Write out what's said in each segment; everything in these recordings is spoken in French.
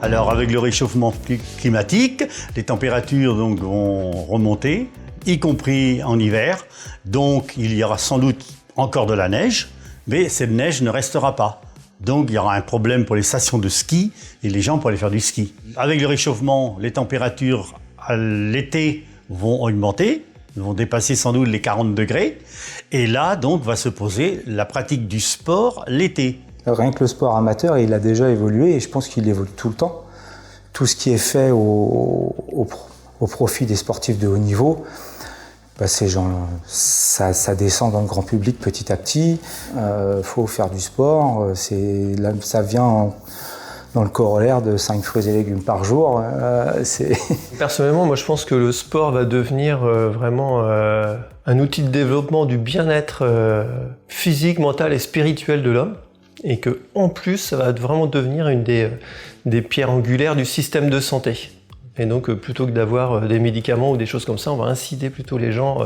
Alors avec le réchauffement climatique, les températures donc vont remonter, y compris en hiver. Donc il y aura sans doute encore de la neige, mais cette neige ne restera pas. Donc il y aura un problème pour les stations de ski et les gens pour aller faire du ski. Avec le réchauffement, les températures à l'été vont augmenter, vont dépasser sans doute les 40 degrés. Et là, donc, va se poser la pratique du sport l'été. Rien que le sport amateur, il a déjà évolué et je pense qu'il évolue tout le temps. Tout ce qui est fait au profit des sportifs de haut niveau, ça descend dans le grand public petit à petit. Faut faire du sport, ça vient dans le corollaire de 5 fruits et légumes par jour. Personnellement, moi je pense que le sport va devenir vraiment un outil de développement du bien-être physique, mental et spirituel de l'homme. Et qu'en plus, ça va vraiment devenir une des pierres angulaires du système de santé. Et donc, plutôt que d'avoir des médicaments ou des choses comme ça, on va inciter plutôt les gens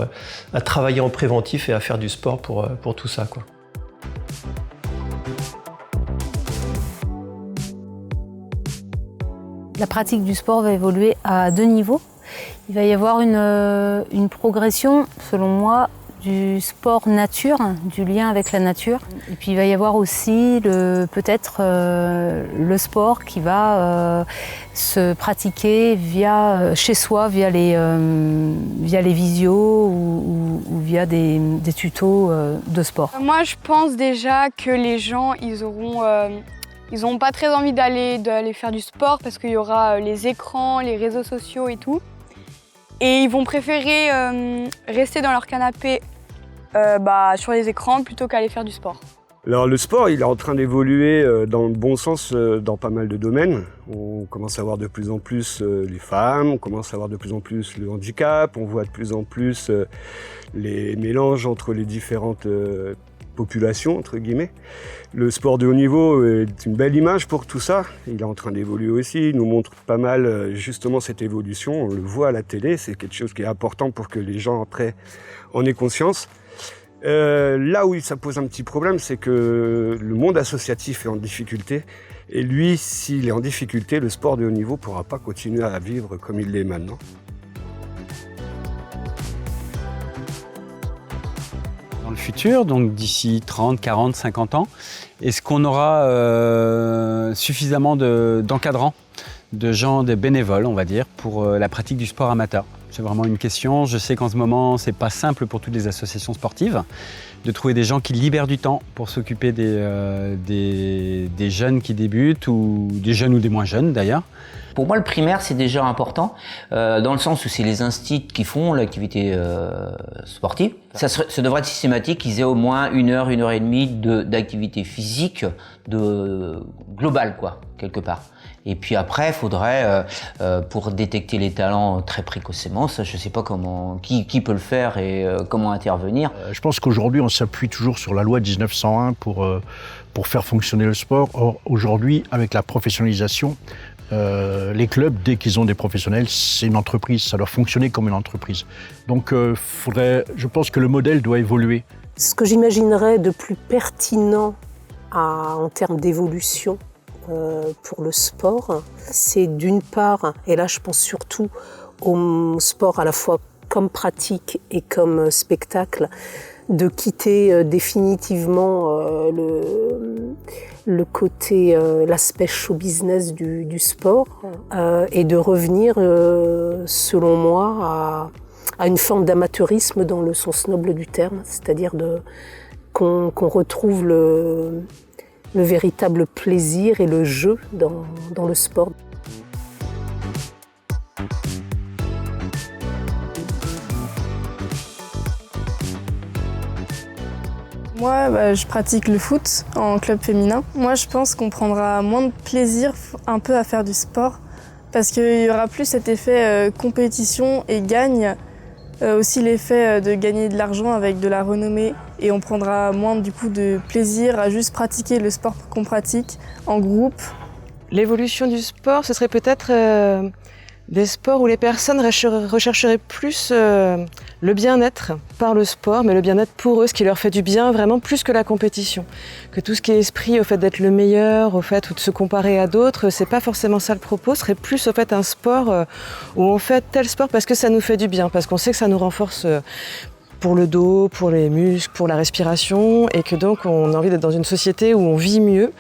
à travailler en préventif et à faire du sport pour tout ça, quoi. La pratique du sport va évoluer à 2 niveaux. Il va y avoir une progression, selon moi, du sport nature, du lien avec la nature. Et puis il va y avoir aussi peut-être le sport qui va se pratiquer chez soi via les visios ou via des tutos de sport. Moi je pense déjà que les gens ils n'ont pas très envie d'aller faire du sport parce qu'il y aura les écrans, les réseaux sociaux et tout. Et ils vont préférer rester dans leur canapé sur les écrans plutôt qu'aller faire du sport. Alors le sport, il est en train d'évoluer dans le bon sens dans pas mal de domaines. On commence à voir de plus en plus les femmes, on commence à voir de plus en plus le handicap, on voit de plus en plus les mélanges entre les différentes populations, entre guillemets. Le sport de haut niveau est une belle image pour tout ça. Il est en train d'évoluer aussi, il nous montre pas mal justement cette évolution. On le voit à la télé, c'est quelque chose qui est important pour que les gens après en aient conscience. Là où ça pose un petit problème, c'est que le monde associatif est en difficulté. Et lui, s'il est en difficulté, le sport de haut niveau ne pourra pas continuer à vivre comme il l'est maintenant. Dans le futur, donc d'ici 30, 40, 50 ans, est-ce qu'on aura suffisamment d'encadrants, de gens, de bénévoles, on va dire, pour la pratique du sport amateur ? C'est vraiment une question. Je sais qu'en ce moment, c'est pas simple pour toutes les associations sportives de trouver des gens qui libèrent du temps pour s'occuper des jeunes qui débutent, ou des jeunes ou des moins jeunes d'ailleurs. Pour moi, le primaire, c'est déjà important, dans le sens où c'est les instituts qui font l'activité sportive. Ça devrait être systématique, qu'ils aient au moins 1 heure, 1 heure et demie d'activité physique globale, quoi, quelque part. Et puis après, il faudrait, pour détecter les talents très précocement, ça, je ne sais pas qui peut le faire et comment intervenir. Je pense qu'aujourd'hui, on s'appuie toujours sur la loi 1901 pour faire fonctionner le sport. Or, aujourd'hui, avec la professionnalisation, les clubs, dès qu'ils ont des professionnels, c'est une entreprise, ça doit fonctionner comme une entreprise. Donc, je pense que le modèle doit évoluer. Ce que j'imaginerais de plus pertinent en termes d'évolution pour le sport, c'est d'une part, et là je pense surtout au sport à la fois comme pratique et comme spectacle, de quitter définitivement le côté, l'aspect show business du sport et de revenir, selon moi, à une forme d'amateurisme dans le sens noble du terme, c'est-à-dire qu'on retrouve le véritable plaisir et le jeu dans le sport. Moi, je pratique le foot en club féminin. Moi, je pense qu'on prendra moins de plaisir un peu à faire du sport parce qu'il y aura plus cet effet compétition et gagne, aussi l'effet de gagner de l'argent avec de la renommée, et on prendra moins du coup de plaisir à juste pratiquer le sport qu'on pratique en groupe. L'évolution du sport, ce serait peut-être Des sports où les personnes rechercheraient plus le bien-être par le sport, mais le bien-être pour eux, ce qui leur fait du bien vraiment plus que la compétition. Que tout ce qui est esprit au fait d'être le meilleur, au fait ou de se comparer à d'autres, c'est pas forcément ça le propos, ce serait plus au fait un sport où on fait tel sport parce que ça nous fait du bien, parce qu'on sait que ça nous renforce pour le dos, pour les muscles, pour la respiration, et que donc on a envie d'être dans une société où on vit mieux,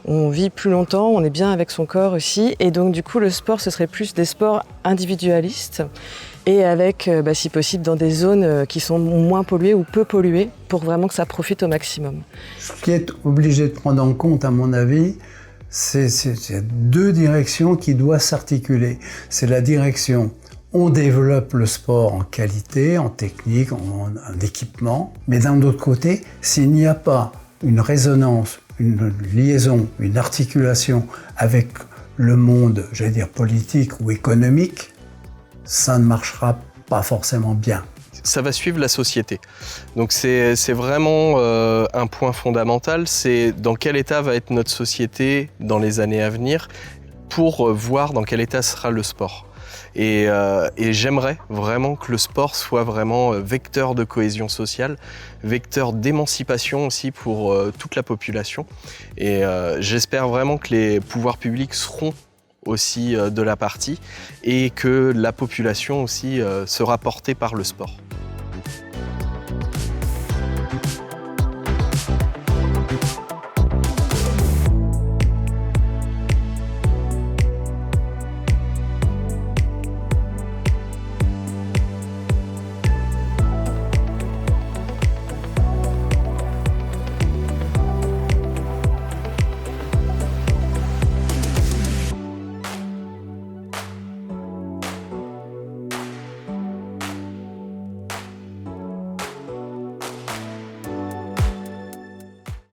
on vit plus longtemps, on est bien avec son corps aussi, et donc du coup le sport ce serait plus des sports individualistes et avec si possible dans des zones qui sont moins polluées ou peu polluées pour vraiment que ça profite au maximum. Ce qui est obligé de prendre en compte à mon avis, c'est deux directions qui doivent s'articuler. C'est la direction on développe le sport en qualité, en technique, en équipement, mais d'un autre côté, s'il n'y a pas une résonance, une liaison, une articulation avec le monde, j'allais dire politique ou économique, ça ne marchera pas forcément bien. Ça va suivre la société. Donc c'est vraiment un point fondamental, c'est dans quel état va être notre société dans les années à venir pour voir dans quel état sera le sport. Et j'aimerais vraiment que le sport soit vraiment vecteur de cohésion sociale, vecteur d'émancipation aussi pour toute la population. Et j'espère vraiment que les pouvoirs publics seront aussi de la partie et que la population aussi sera portée par le sport.